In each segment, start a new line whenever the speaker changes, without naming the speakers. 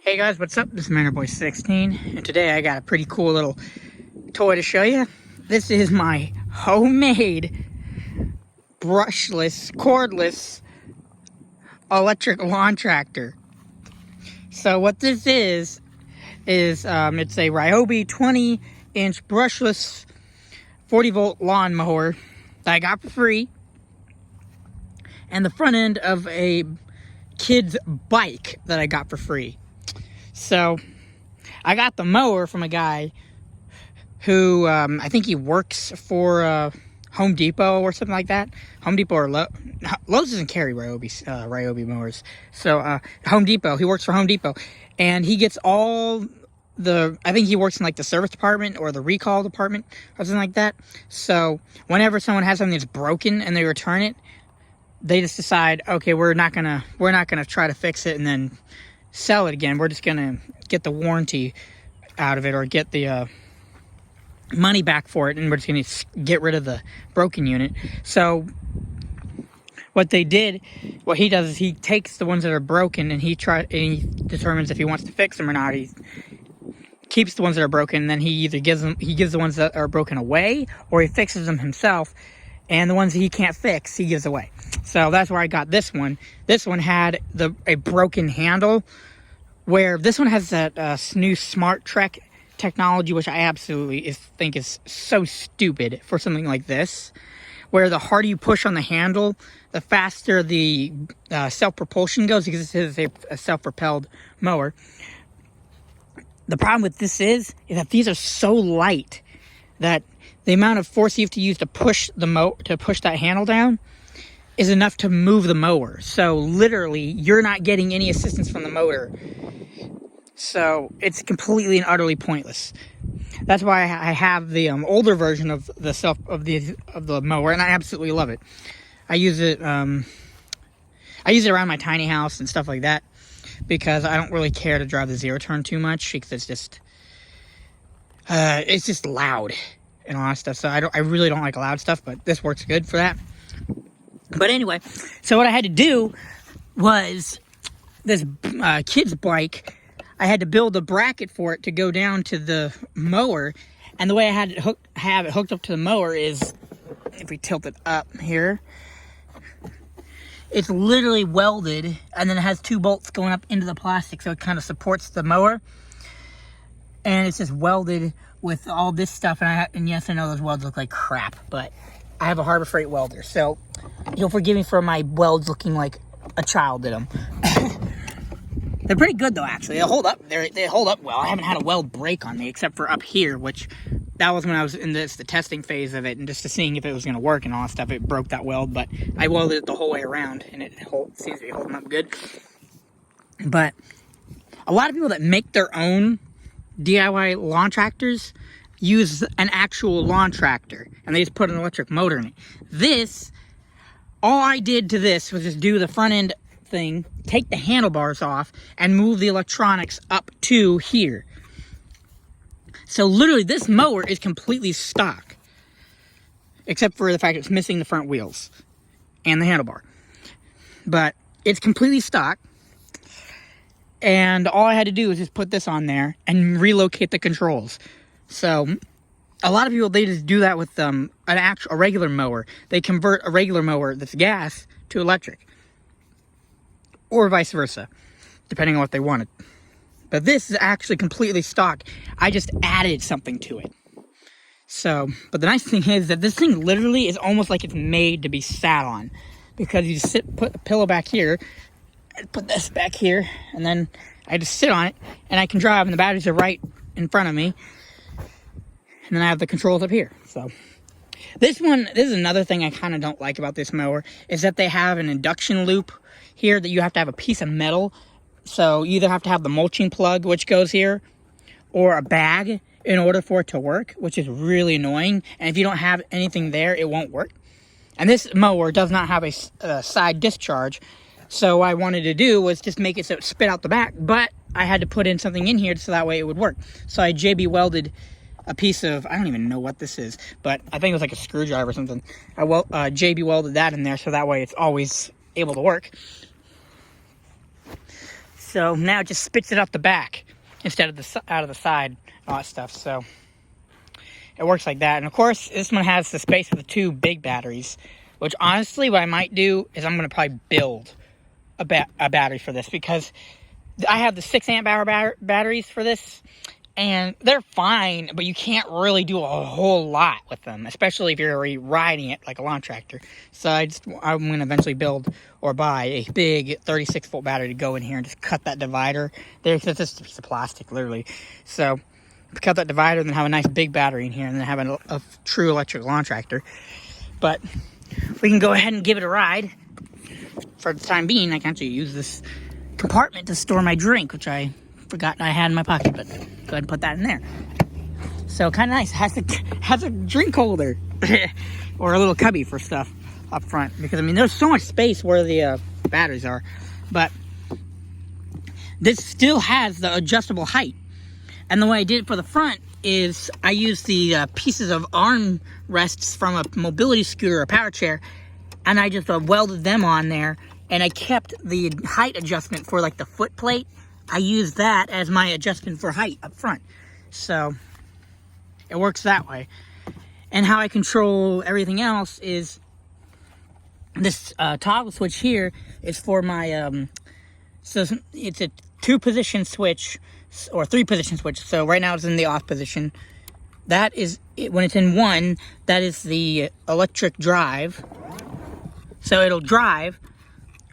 Hey guys, what's up? This is ManorBoy16, and today I got a pretty cool little toy to show you. This is my homemade brushless, cordless electric lawn tractor. So what this is it's a Ryobi 20-inch brushless 40-volt lawn mower that I got for free, and the front end of a kid's bike that I got for free. So I got the mower from a guy who I think he works for Home Depot or something like that. Home Depot or Lowe's doesn't carry Ryobi mowers. So Home Depot, he works for Home Depot, and he gets all the, I think he works in like the service department or the recall department or something like that. So whenever someone has something that's broken and they return it, they just decide, okay, we're not gonna try to fix it and then sell it again. We're just gonna get the warranty out of it or get the money back for it, and we're just gonna get rid of the broken unit. So what he does is he takes the ones that are broken and he determines if he wants to fix them or not. He keeps the ones that are broken, and then he either gives the ones that are broken away, or he fixes them himself, and the ones that he can't fix he gives away. So that's where I got this one. This one had a broken handle, where this one has that new Smart Trek technology, which I absolutely think is so stupid for something like this, where the harder you push on the handle, the faster the self-propulsion goes, because this is a self-propelled mower. The problem with this is that these are so light that the amount of force you have to use to push that handle down is enough to move the mower. So literally, you're not getting any assistance from the motor. So it's completely and utterly pointless. That's why I have the older version of the mower, and I absolutely love it. I use it around my tiny house and stuff like that, because I don't really care to drive the zero turn too much, because it's just loud and all that stuff. So I really don't like loud stuff, but this works good for that. But anyway, so what I had to do was this kid's bike. I had to build a bracket for it to go down to the mower, and the way I had it have it hooked up to the mower is, if we tilt it up here, it's literally welded, and then it has two bolts going up into the plastic, so it kind of supports the mower, and it's just welded with all this stuff. And yes, I know those welds look like crap, but I have a Harbor Freight welder, so you'll forgive me for my welds looking like a child did them. They're pretty good though, actually. They hold up. They hold up well. I haven't had a weld break on me, except for up here, which that was when I was in the testing phase of it, and just to seeing if it was going to work and all that stuff. It broke that weld, but I welded it the whole way around, and it seems to be holding up good. But a lot of people that make their own DIY lawn tractors use an actual lawn tractor, and they just put an electric motor in it. All I did to this was just do the front end thing, take the handlebars off, and move the electronics up to here. So literally, this mower is completely stock, except for the fact it's missing the front wheels and the handlebar. But it's completely stock, and all I had to do was just put this on there and relocate the controls. So a lot of people, they just do that with a regular mower. They convert a regular mower that's gas to electric, or vice versa, depending on what they wanted. But this is actually completely stock. I just added something to it. So, but the nice thing is that this thing literally is almost like it's made to be sat on, because you just put the pillow back here, put this back here, and then I just sit on it, and I can drive, and the batteries are right in front of me, and then I have the controls up here. So this is another thing I kind of don't like about this mower, is that they have an induction loop here that you have to have a piece of metal. So you either have to have the mulching plug, which goes here, or a bag in order for it to work, which is really annoying. And if you don't have anything there, it won't work. And this mower does not have a side discharge. So what I wanted to do was just make it so it spit out the back, but I had to put in something in here so that way it would work. So I JB welded a piece of, I don't even know what this is, but I think it was like a screwdriver or something. I JB welded that in there so that way it's always able to work. So now it just spits it up the back instead of out of the side, all that stuff. So it works like that. And of course, this one has the space for the 2 big batteries, which honestly, what I might do is I'm going to probably build a battery for this, because I have the 6 amp hour batteries for this, and they're fine, but you can't really do a whole lot with them, especially if you're riding it like a lawn tractor. So I'm going to eventually build or buy a big 36 volt battery to go in here and just cut that divider. There's just a piece of plastic, literally. So cut that divider and then have a nice big battery in here, and then have a true electric lawn tractor. But we can go ahead and give it a ride. For the time being, I can actually use this compartment to store my drink, which I forgot I had in my pocket, but go ahead and put that in there. So kind of nice. Has a drink holder or a little cubby for stuff up front, because I mean there's so much space where the batteries are, but this still has the adjustable height. And the way I did it for the front is I used the pieces of arm rests from a mobility scooter or power chair, and I just welded them on there, and I kept the height adjustment for like the foot plate. I use that as my adjustment for height up front. So it works that way. And how I control everything else is this toggle switch here is for my, so it's a 2-position switch or 3-position switch. So right now it's in the off position. That is, when it's in 1, that is the electric drive. So it'll drive.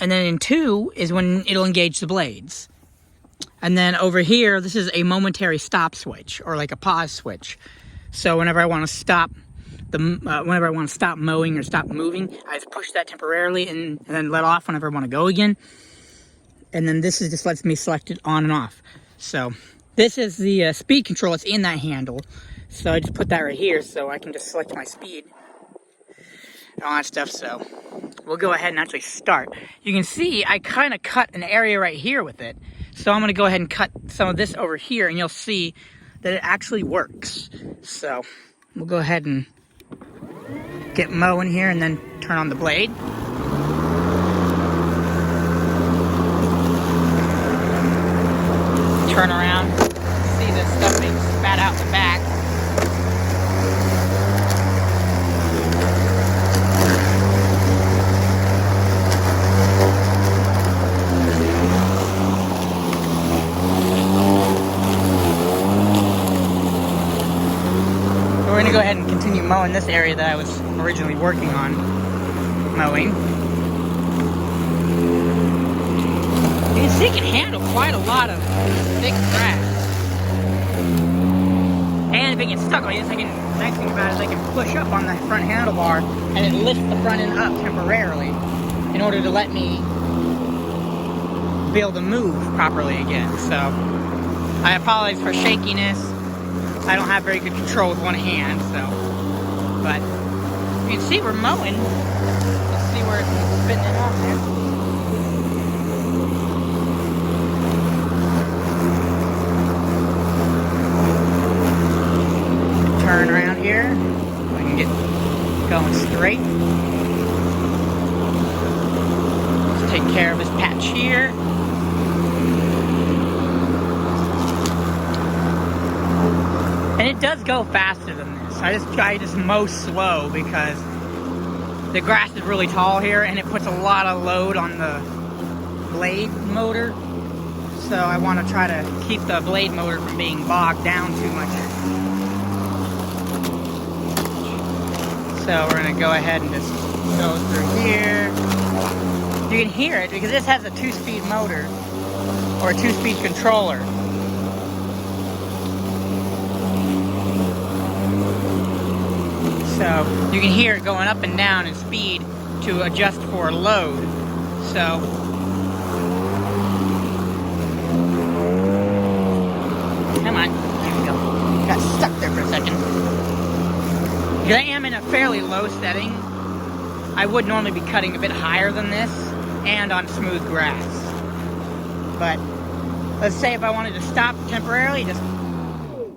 And then in 2 is when it'll engage the blades. And then over here, this is a momentary stop switch, or like a pause switch. So whenever I want to stop whenever I want to stop mowing or stop moving, I just push that temporarily and then let off whenever I want to go again. And then this just lets me select it on and off. So this is the speed control. It's in that handle. So I just put that right here so I can just select my speed and all that stuff. So we'll go ahead and actually start. You can see I kind of cut an area right here with it. So I'm going to go ahead and cut some of this over here, and you'll see that it actually works. So we'll go ahead and get mowing here and then turn on the blade. Turn around, see this stuff being spat out the back. We're going to go ahead and continue mowing this area that I was originally working on mowing. You can see it can handle quite a lot of thick grass. And if it gets stuck like this, nice thing about it is I can push up on the front handlebar and it lifts the front end up temporarily in order to let me be able to move properly again. So I apologize for shakiness. I don't have very good control with one hand, so, but you can see we're mowing. Let's see where it's spitting it out there. Turn around here. I can get going straight. Let's take care of this patch here. And it does go faster than this. I just try to mow slow because the grass is really tall here and it puts a lot of load on the blade motor. So I want to try to keep the blade motor from being bogged down too much. So we're going to go ahead and just go through here. You can hear it because this has a 2-speed motor or a 2-speed controller. So you can hear it going up and down in speed to adjust for load. So come on, there we go. Got stuck there for a second. Because I am in a fairly low setting. I would normally be cutting a bit higher than this and on smooth grass. But let's say if I wanted to stop temporarily, just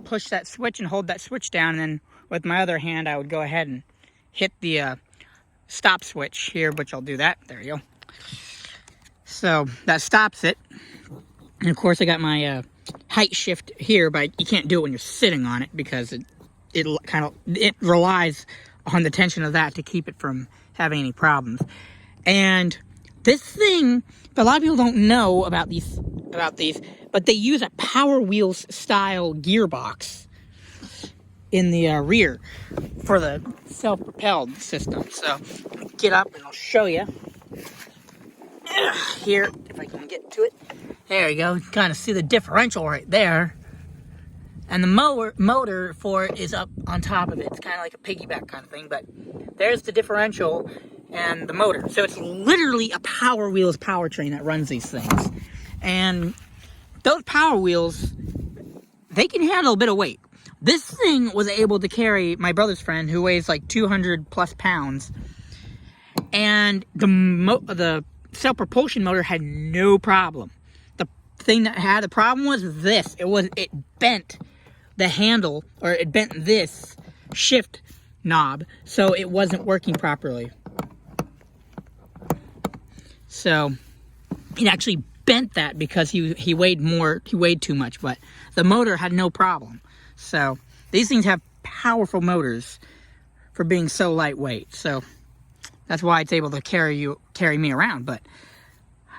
push that switch and hold that switch down, and then with my other hand I would go ahead and hit the stop switch here, which I'll do that. There you go. So that stops it. And of course I got my height shift here, but you can't do it when you're sitting on it because it relies on the tension of that to keep it from having any problems. And this thing, a lot of people don't know about these, but they use a Power Wheels style gearbox in the rear for the self-propelled system. So get up and I'll show you here if I can get to it. There you go. You kind of see the differential right there. And the motor for it is up on top of it. It's kind of like a piggyback kind of thing, but there's the differential and the motor. So it's literally a Power Wheels powertrain that runs these things. And those Power Wheels, they can handle a bit of weight. This thing was able to carry my brother's friend who weighs like 200 plus pounds. And the self-propulsion motor had no problem. The thing that had the problem was this. It bent the handle, or it bent this shift knob, so it wasn't working properly. So it actually bent that because he weighed too much, but the motor had no problem. So these things have powerful motors for being so lightweight. So that's why it's able to carry me around. But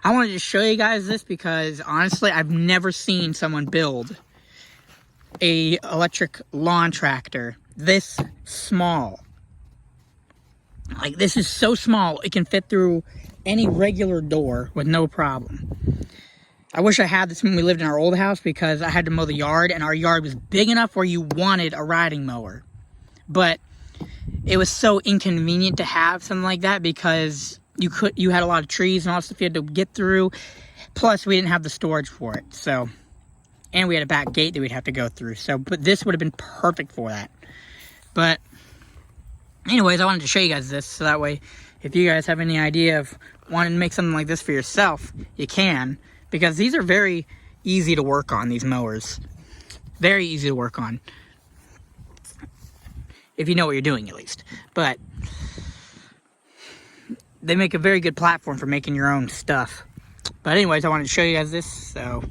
I wanted to show you guys this because honestly, I've never seen someone build a electric lawn tractor this small. Like, this is so small it can fit through any regular door with no problem. I wish I had this when we lived in our old house because I had to mow the yard, and our yard was big enough where you wanted a riding mower. But it was so inconvenient to have something like that because you had a lot of trees and all that stuff you had to get through. Plus, we didn't have the storage for it. So, and we had a back gate that we'd have to go through. So, but this would have been perfect for that. But anyways, I wanted to show you guys this so that way if you guys have any idea of wanting to make something like this for yourself, you can, because these are very easy to work on, these mowers. Very easy to work on. If you know what you're doing, at least. But they make a very good platform for making your own stuff. But anyways, I wanted to show you guys this, so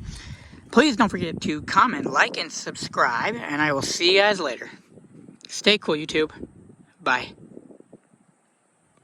please don't forget to comment, like, and subscribe, and I will see you guys later. Stay cool, YouTube. Bye.